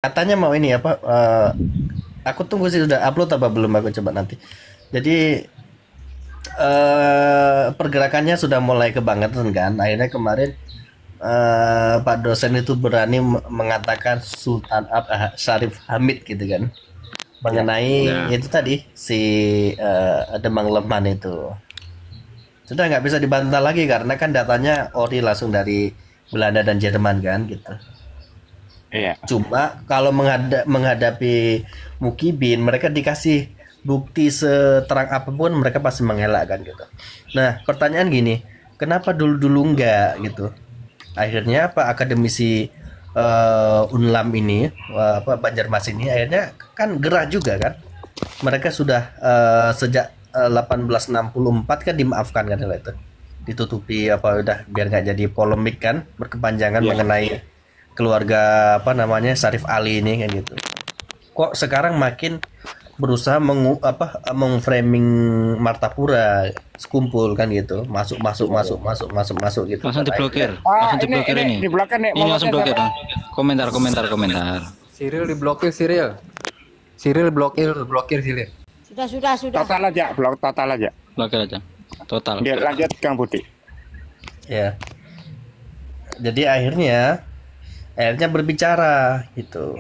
Katanya mau ini apa? Aku tunggu sih udah upload apa belum aku coba nanti. Jadi pergerakannya sudah mulai kebangetan kan. Akhirnya kemarin Pak dosen itu berani mengatakan Syarif Hamid gitu kan Ya, mengenai Ya, itu tadi si Demang Leman itu sudah nggak bisa dibantah lagi karena kan datanya ori langsung dari Belanda dan Jerman kan gitu. iya. Cuma kalau menghadapi Mukibin, mereka dikasih bukti seterang apapun, mereka pasti mengelakkan gitu. Nah, pertanyaan gini, kenapa dulu-dulu enggak gitu? Akhirnya apa akademisi Unlam ini, apa Banjarmasin ini, akhirnya kan gerah juga kan? Mereka sudah sejak 1864 kan dimaafkan kan kalau itu ditutupi apa udah biar nggak jadi polemik kan berkepanjangan Iya. mengenai keluarga apa namanya Sarif Ali ini kan gitu. Kok sekarang makin berusaha mengframing Martapura sekumpul kan gitu. Masuk masuk Iya, iya. masuk masuk masuk masuk gitu langsung kan. Akhirnya diblokir, langsung diblokir Ini ini. di belakang nih Ini langsung momotnya blokir, siapa? Bang. Komentar, komentar, komentar. Cyril diblokir Cyril. Cyril blokir Cyril. Sudah. Total aja, blok total aja. Blokir aja. Total. Dia lanjut Kang Budi. ya. Jadi akhirnya berbicara gitu.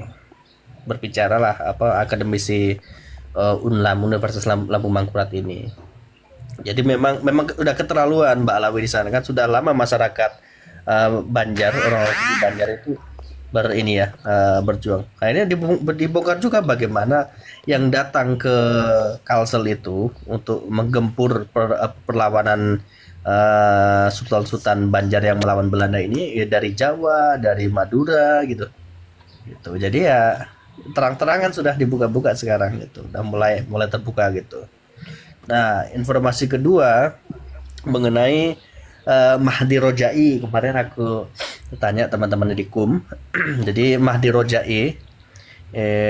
Berbicaralah apa akademisi Unlam Universitas Lampung Mangkurat ini. Jadi memang udah keterlaluan Mbak Alawi di sana kan sudah lama masyarakat Banjar orang di Banjar itu ini ya berjuang. Akhirnya dibongkar juga bagaimana yang datang ke Kalsel itu untuk menggempur perlawanan Sultan-Sultan Banjar yang melawan Belanda ini ya dari Jawa, dari Madura gitu. Gitu. Jadi ya terang-terangan sudah dibuka-buka sekarang gitu. Udah mulai mulai terbuka gitu. Nah, informasi kedua mengenai Mahdi Rojai. Kemarin aku tanya teman-teman di KUM. Jadi Mahdi Rojai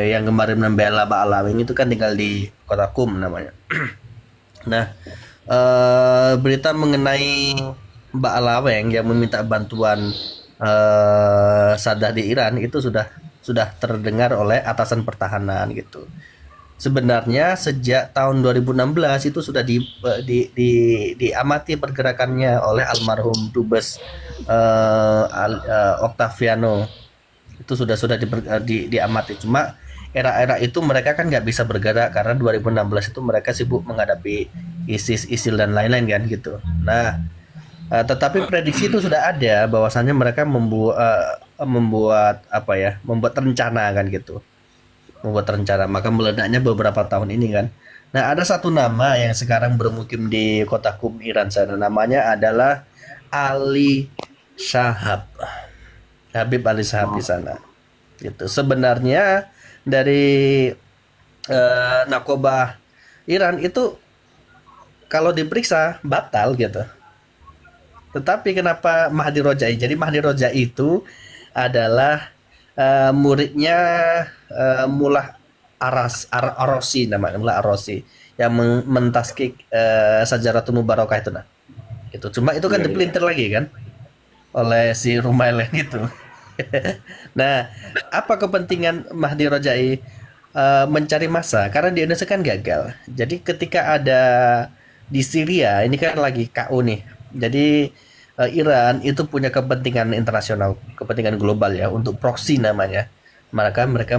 yang kemarin membela Mbak Alawing itu kan tinggal di kota KUM namanya. Nah, berita mengenai Mbak Alaweng yang meminta bantuan Sadah di Iran itu sudah terdengar oleh atasan pertahanan gitu. Sebenarnya sejak tahun 2016 itu sudah diamati pergerakannya oleh almarhum Dubes Octaviano. Itu sudah diamati. Cuma era-era itu mereka kan nggak bisa bergerak karena 2016 itu mereka sibuk menghadapi ISIS, ISIL dan lain-lain kan gitu. Nah, tetapi prediksi itu sudah ada bahwasannya mereka membuat apa ya, membuat rencana kan gitu, membuat rencana maka meledaknya beberapa tahun ini kan. Nah, ada satu nama yang sekarang bermukim di kota Qum Iran sana, namanya adalah Ali Shahab, Habib Ali Shahab di sana gitu. Sebenarnya dari Nakobah Iran itu kalau diperiksa batal gitu. Tetapi kenapa Mahdi Rojai? Jadi Mahdi Rojai itu adalah muridnya Mullah Arosi namanya, Mullah Arosi yang mentaskik Sajaratul Mubarakah itu nah. Itu cuma itu kan Iya, iya. dipelintir lagi kan oleh si Rumailen itu. Nah, apa kepentingan Mahdi Rojai mencari massa? Karena di Indonesia kan gagal. Jadi ketika ada di Syria, ini kan lagi KO nih. Jadi Iran itu punya kepentingan internasional, kepentingan global ya untuk proxy namanya. Maka mereka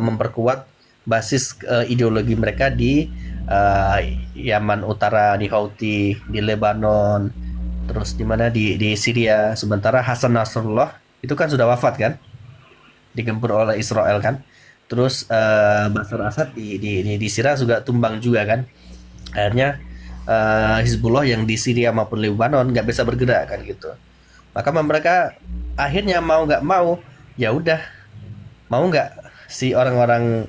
memperkuat basis ideologi mereka di Yaman Utara, di Houthi, di Lebanon, terus di mana di Syria. Sementara Hasan Nasrullah itu kan sudah wafat kan, digempur oleh Israel kan. Terus Bashar Assad di Syria juga tumbang juga kan. Akhirnya Hizbullah yang di Syria maupun Lebanon nggak bisa bergerak kan gitu. Maka mereka akhirnya mau nggak mau ya udah, mau nggak si orang-orang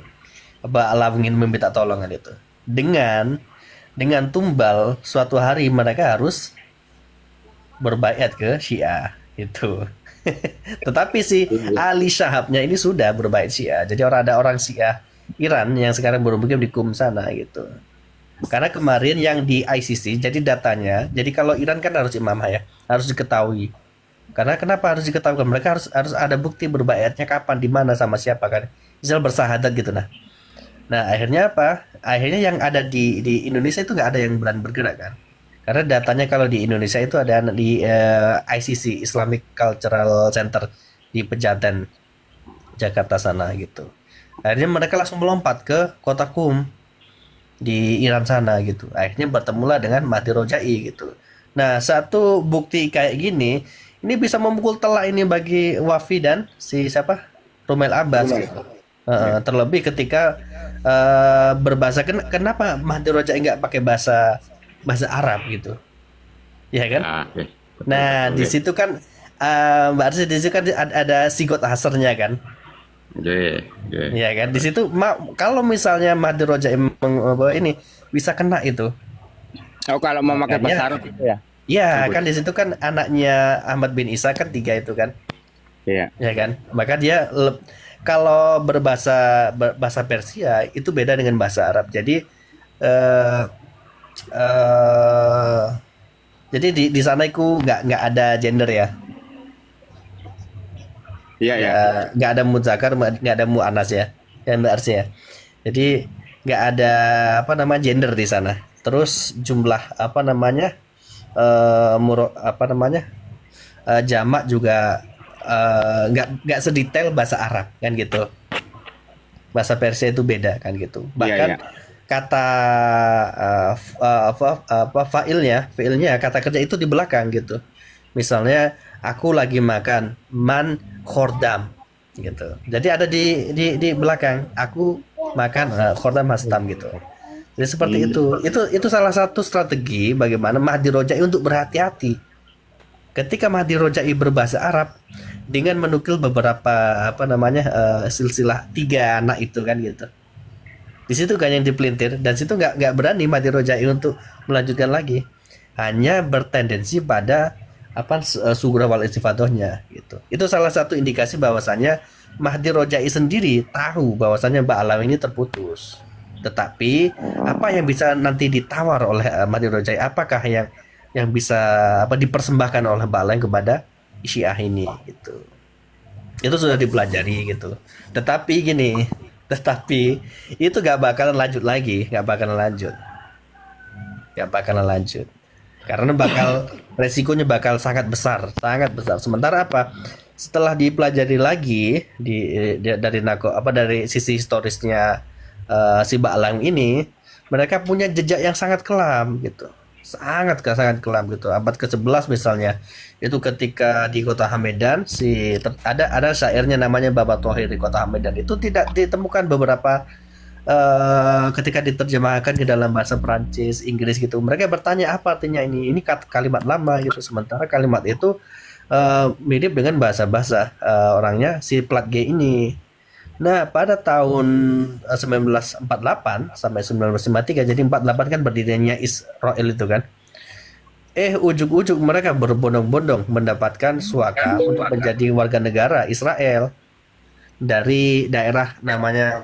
Alawang ingin meminta tolongan itu dengan tumbal suatu hari mereka harus berbaiat ke Syiah itu. Tetapi si Ali Syahabnya ini sudah berbaiat Syiah. Jadi ada orang Syiah Iran yang sekarang bermukim di Qum sana gitu. Karena kemarin yang di ICC, jadi datanya, jadi kalau Iran kan harus imamah ya, harus diketahui Karena kenapa harus diketahui? Mereka harus ada bukti berbaiatnya kapan, di mana, sama siapa kan. Misal bersahadat gitu Nah, akhirnya apa? Akhirnya yang ada di Indonesia itu nggak ada yang berani bergerak kan. Karena datanya kalau di Indonesia itu ada di ICC, Islamic Cultural Center di Pejaten, Jakarta sana gitu. Akhirnya mereka langsung melompat ke kota Qum di Iran sana gitu. Akhirnya bertemulah dengan Mahdi Rojai gitu. Nah, satu bukti kayak gini, ini bisa memukul telak ini bagi Wafi dan si siapa? Rumail Abbas gitu. Terlebih ketika berbahasa kenapa Mahdi Rojai nggak pakai bahasa Arab gitu, ya kan? Oke. Nah, di situ kan Mbak Arsi, di situ kan ada sigot hasarnya kan? Ya kan? Di situ kalau misalnya Mahdi Rojai ini bisa kena itu. Oh, kalau mau pakai bahasa Arab itu ya? Iya, kan di situ kan anaknya Ahmad bin Isa kan 3 itu kan. Iya. Ya kan? Maka dia kalau bahasa Persia itu beda dengan bahasa Arab. Jadi jadi di sana itu nggak ada gender ya. Iya, ya. Nggak ada mudzakar, nggak ada muannas ya. Yang berarti ya. Jadi nggak ada gender di sana. Terus jumlah jamak juga nggak sedetail bahasa Arab kan gitu. Bahasa Persia itu beda kan gitu. Bahkan kata failnya kata kerja itu di belakang gitu. Misalnya aku lagi makan man khordam gitu. Jadi ada di belakang aku makan khordam hastam gitu. Jadi seperti itu salah satu strategi bagaimana Mahdi Rojai untuk berhati-hati. Ketika Mahdi Rojai berbahasa Arab dengan menukil beberapa silsilah 3 anak itu kan gitu. Di situ kan yang dipelintir, dan situ nggak berani Mahdi Rojai untuk melanjutkan lagi. Hanya bertendensi pada sughra wal istifadohnya gitu. Itu salah satu indikasi bahwasannya Mahdi Rojai sendiri tahu bahwasannya Mbak Alam ini terputus. Tetapi apa yang bisa nanti ditawar oleh Mahdi Rojai, apakah yang bisa dipersembahkan oleh Mbak Alam kepada Syiah ini gitu. Itu sudah dipelajari gitu. Tetapi itu gak bakalan lanjut lagi, gak bakalan lanjut. Karena resikonya bakal sangat besar. Sementara setelah dipelajari lagi dari sisi historisnya si Ba'lang ini, mereka punya jejak yang sangat kelam gitu. Sangat kelam gitu. Abad ke-11 misalnya, itu ketika di kota Hamedan ada syairnya namanya Baba Thohir di kota Hamedan, itu tidak ditemukan beberapa ketika diterjemahkan ke dalam bahasa Perancis, Inggris gitu. Mereka bertanya apa artinya ini kalimat lama gitu. Sementara kalimat itu mirip dengan bahasa orangnya si Plat G ini. Nah, pada tahun 1948 sampai 1953, jadi 48 kan berdirinya Israel itu kan. Ujung-ujung mereka berbondong-bondong mendapatkan suaka untuk menjadi warga negara Israel dari daerah namanya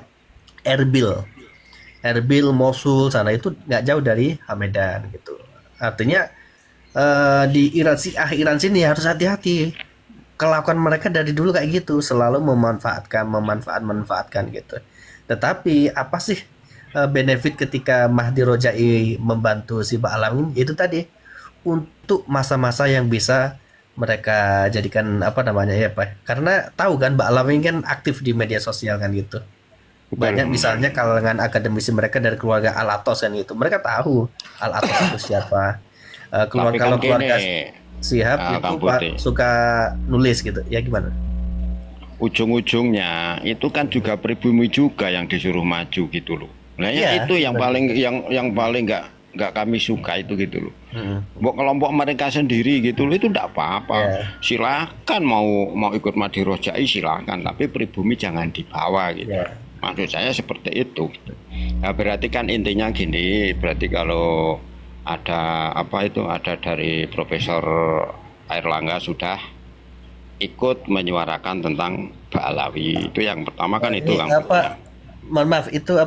Erbil, Mosul sana, itu nggak jauh dari Hamedan gitu. Artinya di Iran sini harus hati-hati. Kelakuan mereka dari dulu kayak gitu, selalu memanfaatkan gitu. Tetapi apa sih benefit ketika Mahdi Rojai membantu si Ba'lang ini? Itu tadi, untuk masa-masa yang bisa mereka jadikan karena tahu kan Ba'lang ini kan aktif di media sosial kan gitu. Banyak misalnya kalangan akademisi mereka dari keluarga Al-Atos kan gitu. Mereka tahu Al-Atos itu siapa. Keluarga Syihab itu suka nulis gitu. Ya gimana? Ujung-ujungnya itu kan juga pribumi juga yang disuruh maju gitu loh. Nah ya, itu yang paling nggak kami suka itu gitu loh. Kelompok mereka sendiri gitu loh, itu enggak apa-apa. Silakan mau ikut Mahdi Rojai silakan, tapi pribumi jangan dibawa gitu. Maksud saya seperti itu. Nah, berarti kan intinya gini, berarti kalau ada ada dari Profesor Airlangga sudah ikut menyuarakan tentang Ba'alawi. Itu yang pertama kan itu kan. Mohon maaf, itu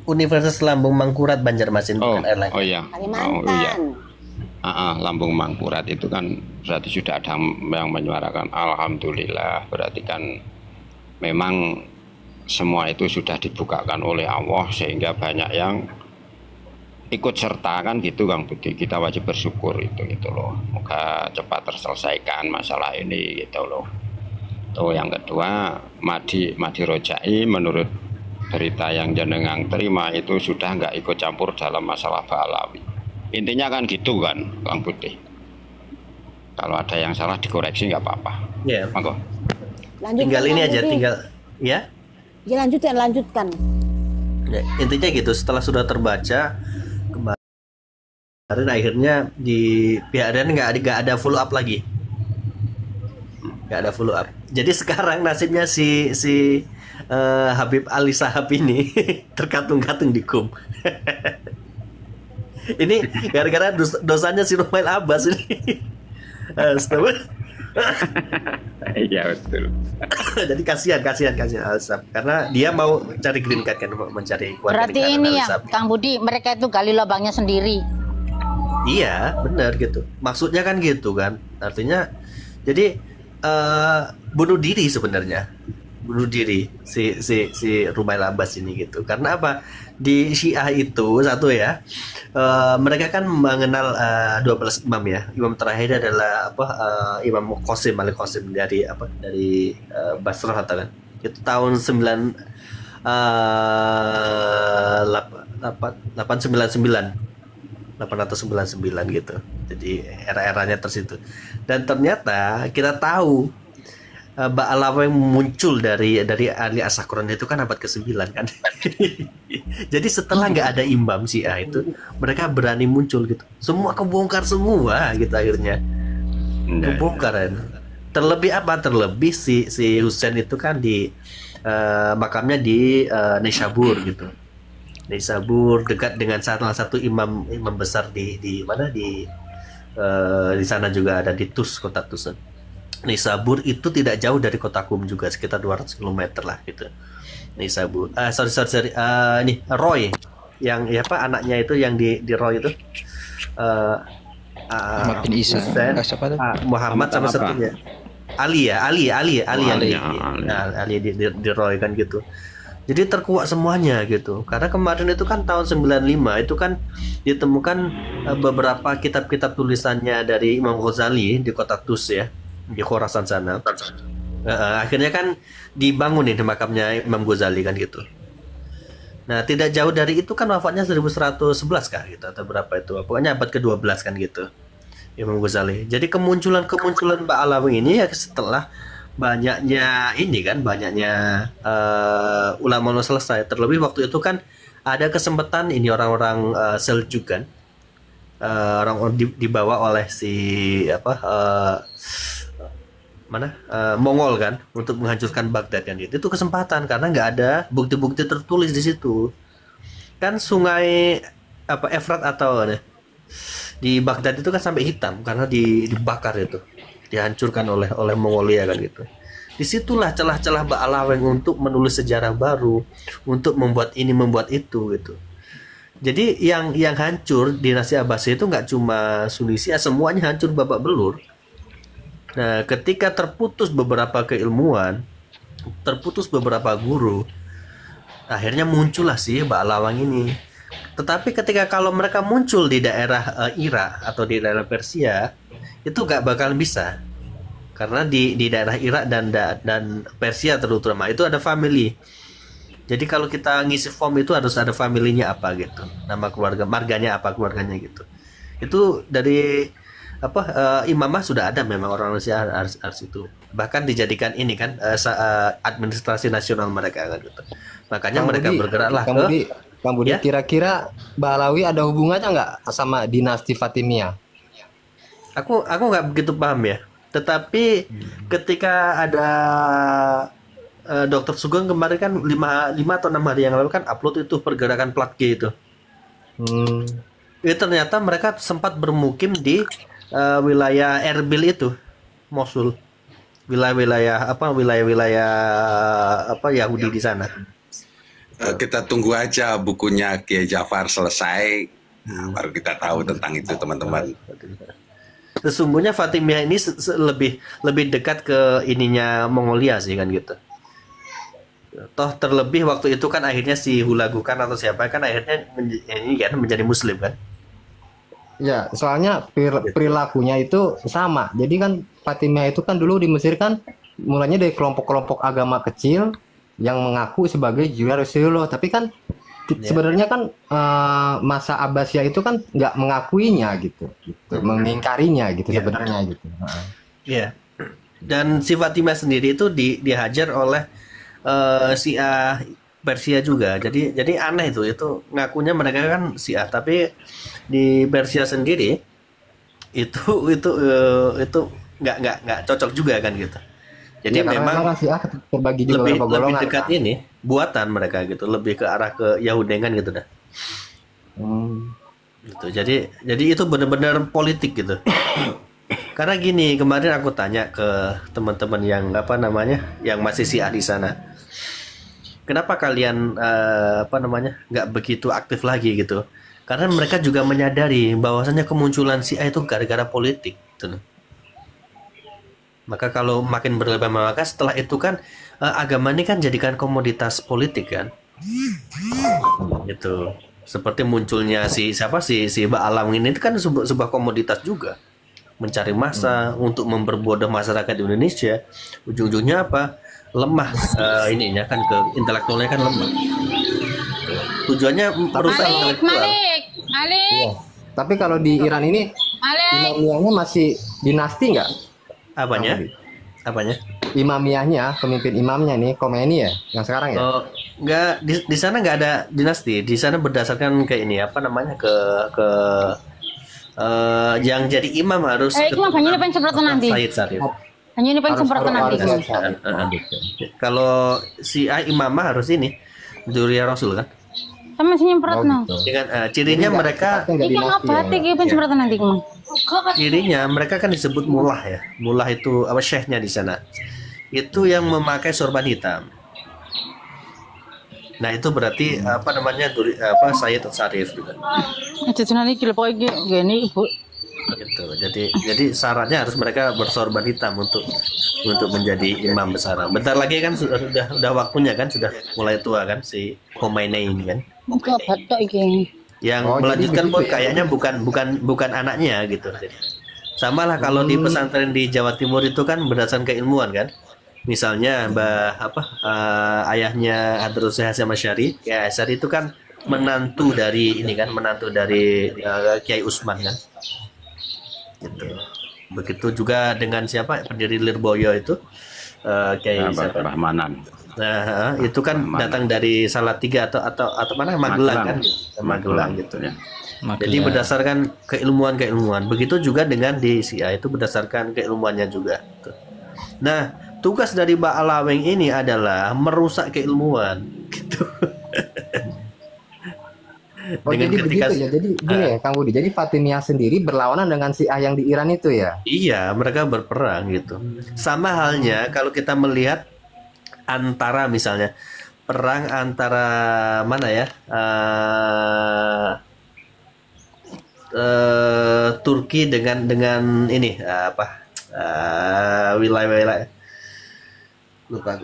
Universitas Lambung Mangkurat Banjarmasin, bukan Airlangga. Oh iya. Kalimantan. lambung mangkurat itu kan berarti sudah ada yang menyuarakan alhamdulillah, berarti kan memang semua itu sudah dibukakan oleh Allah sehingga banyak yang ikut serta kan gitu Kang Budi. Kita wajib bersyukur itu gitu loh. Moga cepat terselesaikan masalah ini gitu loh. Tuh yang kedua, Madi Rojai menurut berita yang jenengan terima itu sudah nggak ikut campur dalam masalah Ba'alawi. Intinya kan gitu kan Kang Budi. Kalau ada yang salah dikoreksi nggak apa-apa. Iya. Monggo. Tinggal ini aja, tinggal ya. Ya lanjutkan. Ya, intinya gitu. Setelah sudah terbaca kemarin, akhirnya di pihak Dan nggak ada follow up lagi. Nggak ada follow up. Jadi sekarang nasibnya si Habib Ali Shahab ini terkatung-katung di KUM. Ini gara-gara dosanya si Rumail Abbas ini. Astaga. Iya betul. Jadi kasihan Al-Shahab karena dia mau cari green card kan, mencari keluarga. Berarti ini ya Kang Budi, mereka itu gali lubangnya sendiri. Iya, benar gitu. Maksudnya kan gitu kan. Artinya jadi bunuh diri sebenarnya. Bunuh diri si Rumail Abbas ini gitu. Karena apa? Di Syiah itu satu ya. Mereka kan mengenal 12 imam ya. Imam terakhir adalah Imam Qasim Ali Qasim dari Basrah kan. Itu tahun 899 gitu. Jadi era-eranya tersitu. Dan ternyata kita tahu Ba'alawi yang muncul dari Ali As-Sakran itu kan abad ke-9 kan. Jadi setelah nggak ada imam Syiah itu, mereka berani muncul gitu. Semua kebongkar semua gitu akhirnya. Kebongkar kan. Terlebih si Husain itu kan di makamnya di Nisabur gitu. Nisabur dekat dengan salah satu imam besar di mana di sana juga ada di Tus, kota Tus. Nisabur itu tidak jauh dari kota Qum juga, sekitar 200 km lah gitu. Nisabur. Ini Roy yang anaknya itu yang di Roy itu Ahmad bin Isa. Siapa tuh? Muhammad sama satunya. Ali di Roy kan gitu. Jadi terkuak semuanya gitu. Karena kemarin itu kan tahun 95 itu kan ditemukan beberapa kitab-kitab tulisannya dari Imam Ghazali di kota Tus ya, di Khorasan sana. Akhirnya kan dibangun nih makamnya Imam Ghazali kan gitu. Nah, tidak jauh dari itu kan wafatnya 1111 kah gitu atau berapa itu. Pokoknya abad ke-12 kan gitu. Imam Ghazali. Jadi kemunculan Ba'alawi ini ya setelah banyaknya ulama selesai. Terlebih waktu itu kan ada kesempatan ini orang-orang Seljuk kan, orang dibawa oleh Mongol kan untuk menghancurkan Baghdad kan gitu. Itu kesempatan karena nggak ada bukti-bukti tertulis di situ kan. Sungai Efrat atau di Baghdad itu kan sampai hitam karena dibakar itu, dihancurkan oleh Mongolia kan gitu. Disitulah celah-celah Ba'alawi untuk menulis sejarah baru, untuk membuat ini membuat itu gitu. Jadi yang hancur dinasti Abbasiyah itu nggak cuma Sunisia, semuanya hancur babak belur. Nah, ketika terputus beberapa keilmuan, terputus beberapa guru, akhirnya muncullah sih Ba'alawi ini. Tetapi ketika kalau mereka muncul di daerah Irak atau di daerah Persia, itu nggak bakal bisa. Karena di daerah Irak dan Persia terutama itu ada family. Jadi kalau kita ngisi form itu harus ada familinya apa gitu. Nama marganya keluarganya gitu. Itu dari imamah sudah ada memang orang Rusia harus itu. Bahkan dijadikan ini kan administrasi nasional mereka kan gitu. Makanya mereka bergeraklah ke Kang Budi, ya? Kira-kira Ba'alawi ada hubungannya nggak sama dinasti Fatimiyah? Aku nggak begitu paham ya. Tetapi ketika ada Dr. Sugeng kemarin kan 5 atau 6 hari yang lalu kan upload itu pergerakan plat G itu. Itu ternyata mereka sempat bermukim di wilayah Erbil itu, Mosul. Wilayah Yahudi di sana. Kita tunggu aja bukunya Kiai Ja'far selesai, Nah, baru kita tahu tentang itu teman-teman. Sesungguhnya Fatimiyah ini lebih dekat ke ininya Mongolia sih kan gitu. Toh terlebih waktu itu kan akhirnya si Hulagu Khan atau siapa kan akhirnya ini kan menjadi Muslim kan. Ya, soalnya perilakunya itu sama. Jadi kan Fatimiyah itu kan dulu di Mesir kan mulanya dari kelompok-kelompok agama kecil yang mengaku sebagai Julia Rasulullah. Tapi kan sebenarnya kan masa Abbasiyah itu kan nggak mengakuinya gitu, mengingkarinya gitu sebenarnya gitu. Iya. Dan si Fatimah sendiri itu dihajar oleh Syiah Persia juga. Jadi aneh itu ngakunya mereka kan Syiah, tapi di Persia sendiri itu nggak cocok juga kan gitu. Jadi ya, memang terbagi juga lebih dekat ini buatan mereka gitu, lebih ke arah ke Yahudengan gitu dah. Gitu. Jadi itu benar-benar politik gitu. Karena gini, kemarin aku tanya ke teman-teman yang yang masih Syiah di sana. Kenapa kalian nggak begitu aktif lagi gitu? Karena mereka juga menyadari bahwasannya kemunculan Syiah itu gara-gara politik gitu. Maka kalau makin berlebar maka setelah itu kan agama ini kan jadikan komoditas politik kan. Gitu. Seperti munculnya si Ba'alam ini itu kan sebuah komoditas juga. Mencari massa untuk memperbodoh masyarakat di Indonesia. Ujung-ujungnya apa? Lemah ininya kan ke intelektualnya kan lemah. Tujuannya merusak intelektual. Malik. Ya. Tapi kalau di Iran ini imamiyahnya masih dinasti nggak? Apanya? Imamiyahnya, pemimpin imamnya nih Khomeini ya, yang sekarang ya? Oh, nggak di sana nggak ada dinasti. Di sana Eh, berdasarkan ke yang jadi imam harus hanya pengen semprotan nanti. Said Sarif. Hanya ini pengen semprotan nanti. Kalau si imamah harus ini Dzurriyyah Rasul kan. Sama masih nyemprot no. Dengan cirinya mereka Iki ngapa iki pengen semprotan nanti kemang. cirinya mereka kan disebut mullah ya. Mullah itu apa syekhnya di sana. Itu yang memakai sorban hitam. Nah, itu berarti Sayyid Sarif gitu. Jadi iki lho pokoke gini Ibu. Gitu. Jadi syaratnya harus mereka bersorban hitam untuk menjadi imam besar. Bentar lagi kan sudah waktunya kan, sudah mulai tua kan si Khomeini ini kan. Muka batok iki. Yang melanjutkan pun kayaknya bukan anaknya gitu. Sama lah kalau di pesantren di Jawa Timur itu kan berdasarkan keilmuan kan. Misalnya ayahnya Hadratus Hasyim Asy'ari, Kiai Asy'ari itu kan menantu dari Kiai Utsman kan. Gitu. Begitu juga dengan siapa pendiri Lirboyo itu Kiai Rahmanan. Nah, itu kan datang dari Salatiga atau mana Magelang kan, Magelang gitu. Ya. Jadi berdasarkan keilmuan. Begitu juga dengan di Syiah itu berdasarkan keilmuannya juga. Nah, tugas dari Ba'alaweng ini adalah merusak keilmuan gitu. Jadi begitu ya. Jadi gini ya, Kang Budi. Jadi Fatimiyah sendiri berlawanan dengan Syiah yang di Iran itu ya. Iya, mereka berperang gitu. Sama halnya kalau kita melihat antara misalnya perang antara mana ya? Turki dengan ini wilayah lupa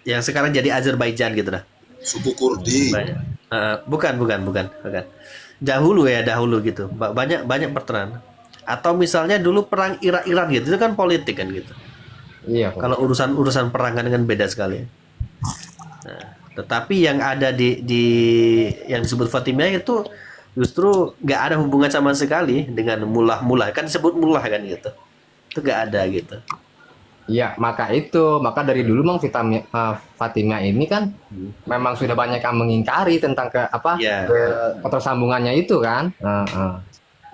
yang sekarang jadi Azerbaijan gitu dah. Suku Kurdi. Bukan. Dahulu gitu. Banyak pertempuran. Atau misalnya dulu perang Irak-Iran gitu, itu kan politik kan gitu. Iya. Kalau urusan perang kan beda sekali. Nah, tetapi yang ada di yang disebut Fatimiyah itu justru nggak ada hubungan sama sekali dengan mullah kan disebut mullah kan gitu. Itu nggak ada gitu. Iya, maka dari dulu memang Fatimiyah ini kan memang sudah banyak yang mengingkari tentang ketersambungannya itu kan.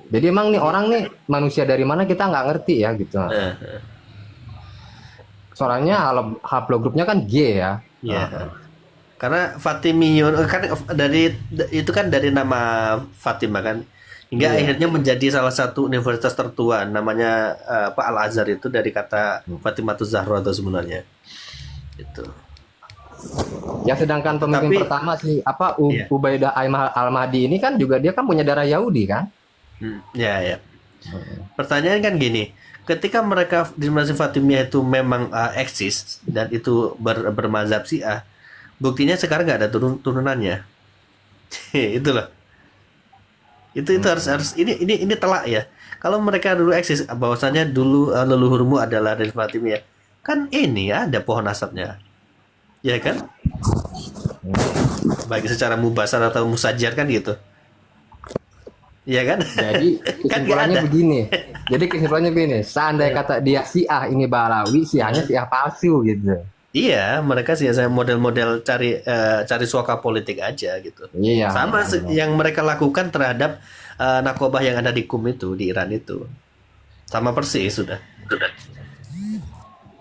Jadi emang nih orang nih manusia dari mana kita nggak ngerti ya gitu. Soalnya haplogrupnya kan G ya. Iya. Karena Fatimiyun kan dari nama Fatimah kan hingga akhirnya menjadi salah satu universitas tertua namanya Al-Azhar itu dari kata Fatimatuz Zahra atau sebenarnya. Itu. Ya sedangkan pemimpin Tapi pertama si apa iya. Ubaidah Al-Mahdi ini kan juga dia kan punya darah Yahudi kan? Ya, ya. Pertanyaan kan gini, ketika mereka dinasti Fatimiyah itu memang eksis dan itu bermazhab Syiah, buktinya sekarang nggak ada turunannya. Itulah. Itu harus ini telak ya. Kalau mereka dulu eksis, bahwasanya dulu leluhurmu adalah dari Fatimiyah, kan ini ada pohon asapnya, ya kan? Baik secara mubasar atau musajar kan gitu. Iya kan? Jadi Kan nggak kesimpulannya ada. begini. Jadi kesimpulannya begini. Seandainya kata dia Syiah ini Balawi, Syiahnya Syiah palsu gitu. Iya, mereka sih saya model-model cari suaka politik aja gitu. Iya. Sama yang mereka lakukan terhadap nakobah yang ada di KUM itu, di Iran itu. Sama persis sudah.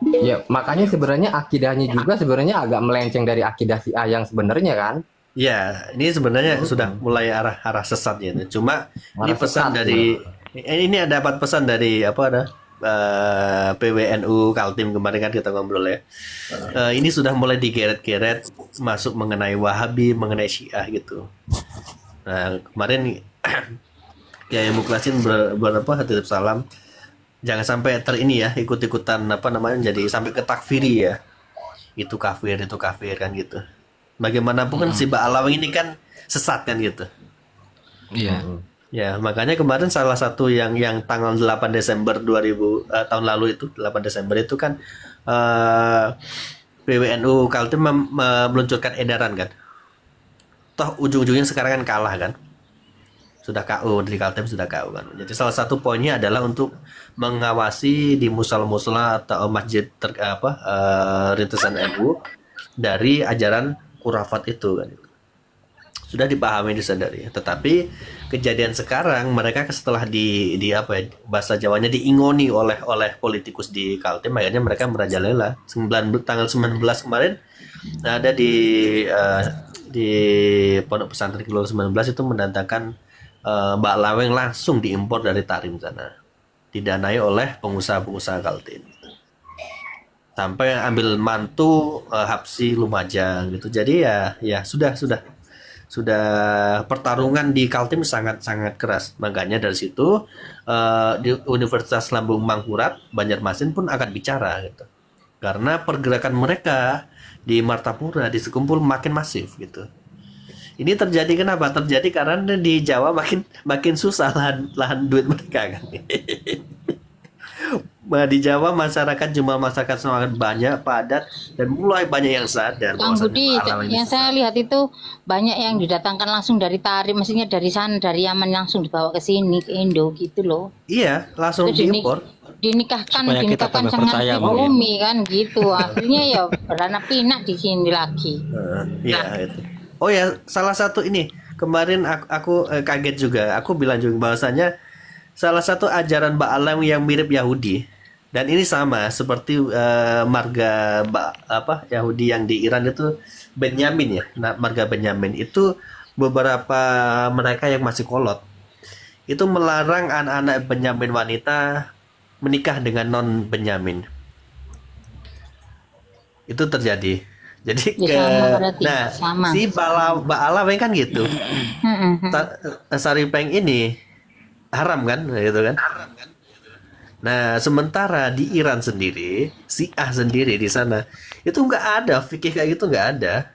Ya, makanya sebenarnya akidahnya juga sebenarnya agak melenceng dari akidah Syiah yang sebenarnya kan. Ya, ini sebenarnya sudah mulai arah sesat gitu. Cuma ini Arah pesan sesat, dari ini ada dapat pesan dari apa ada PWNU Kaltim kemarin kan kita ngobrol ya. Ini sudah mulai digeret-geret masuk mengenai Wahabi, mengenai Syiah gitu. Nah, kemarin Kiai Mukhlasin berapa titip salam, jangan sampai ini ya, ikut-ikutan apa namanya, jadi sampai ke takfiri ya. Itu kafir kan gitu. Bagaimanapun kan si Ba'alawi ini kan sesat kan gitu. Iya. Ya, makanya kemarin salah satu yang tanggal 8 Desember 2000 tahun lalu itu 8 Desember itu kan PWNU Kaltim meluncurkan edaran kan. Toh ujung-ujungnya sekarang kan kalah kan. Sudah KO dari Kaltim sudah KO kan. Jadi salah satu poinnya adalah untuk mengawasi di musala-musala atau masjid rintisan NU dari ajaran khurafat itu kan. Sudah dipahami, disadari. Tetapi kejadian sekarang mereka setelah di apa ya, bahasa Jawanya diingoni oleh politikus di Kaltim, akhirnya mereka merajalela. Tanggal 19 kemarin ada di Pondok Pesantren Kilo 19 itu mendatangkan Mbak Laweng langsung diimpor dari Tarim sana, didanai oleh pengusaha-pengusaha Kaltim. Sampai ambil mantu Hapsi Lumajang gitu. Jadi ya sudah pertarungan di Kaltim sangat keras. Makanya dari situ di Universitas Lambung Mangkurat Banjarmasin pun akan bicara gitu. Karena pergerakan mereka di Martapura di Sekumpul makin masif gitu. Ini terjadi kenapa? Terjadi karena di Jawa makin susah lahan duit mereka kan. Di Jawa masyarakat jumlah masyarakat sangat banyak, padat, dan mulai banyak yang sadar. Kang Budi, yang saya lihat itu banyak yang didatangkan langsung dari Tarim, maksudnya dari sana, dari Yaman langsung dibawa ke sini, ke Indo gitu loh. Iya, langsung diimpor. Dinikahkan tambah sangat percaya, pribumi kan gitu. Akhirnya ya beranak pinak di sini lagi. Iya itu. Oh ya, salah satu ini kemarin aku kaget juga. Aku bilang juga bahwasanya salah satu ajaran Ba'alam yang mirip Yahudi, dan ini sama seperti marga Yahudi yang di Iran itu Benyamin ya. Nah, marga Benyamin itu beberapa mereka yang masih kolot itu melarang anak-anak Benyamin wanita menikah dengan non Benyamin. Itu terjadi. Jadi sama. si Ba'alam kan gitu. Saripeng ini haram kan gitu kan. Nah, sementara di Iran sendiri, Syiah sendiri di sana itu nggak ada fikih kayak gitu, nggak ada.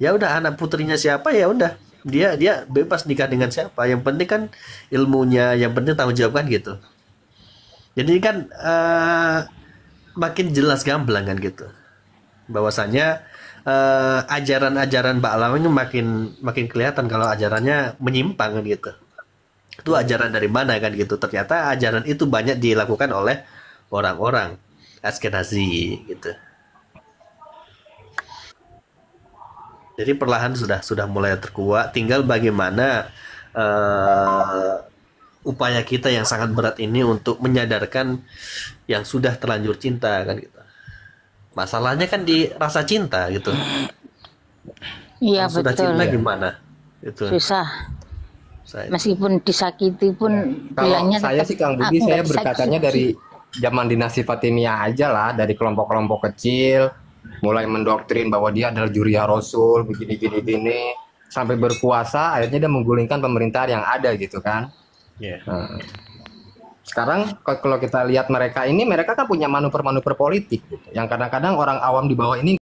Ya udah, anak putrinya siapa ya udah dia bebas nikah dengan siapa. Yang penting kan ilmunya, yang penting tanggung jawab kan gitu. Jadi kan makin jelas gamblang kan gitu. Bahwasanya ajaran-ajaran Ba'alam ini makin kelihatan kalau ajarannya menyimpang kan gitu. Itu ajaran dari mana kan gitu. Ternyata ajaran itu banyak dilakukan oleh orang-orang Askenazi gitu. Jadi perlahan sudah mulai terkuat. Tinggal bagaimana upaya kita yang sangat berat ini untuk menyadarkan yang sudah terlanjur cinta kan gitu. Masalahnya kan di rasa cinta gitu. Iya, betul. Sudah cinta gimana? Itu susah. Meskipun disakiti pun bilangnya saya sih Kang Budi, saya berkatanya dari zaman dinasti Fatimiyah aja lah, dari kelompok-kelompok kecil mulai mendoktrin bahwa dia adalah juriah Rasul, begini, sampai berkuasa, akhirnya dia menggulingkan pemerintahan yang ada gitu kan. Yeah. Nah, sekarang kalau kita lihat mereka kan punya manuver-manuver politik gitu, yang kadang-kadang orang awam di bawah ini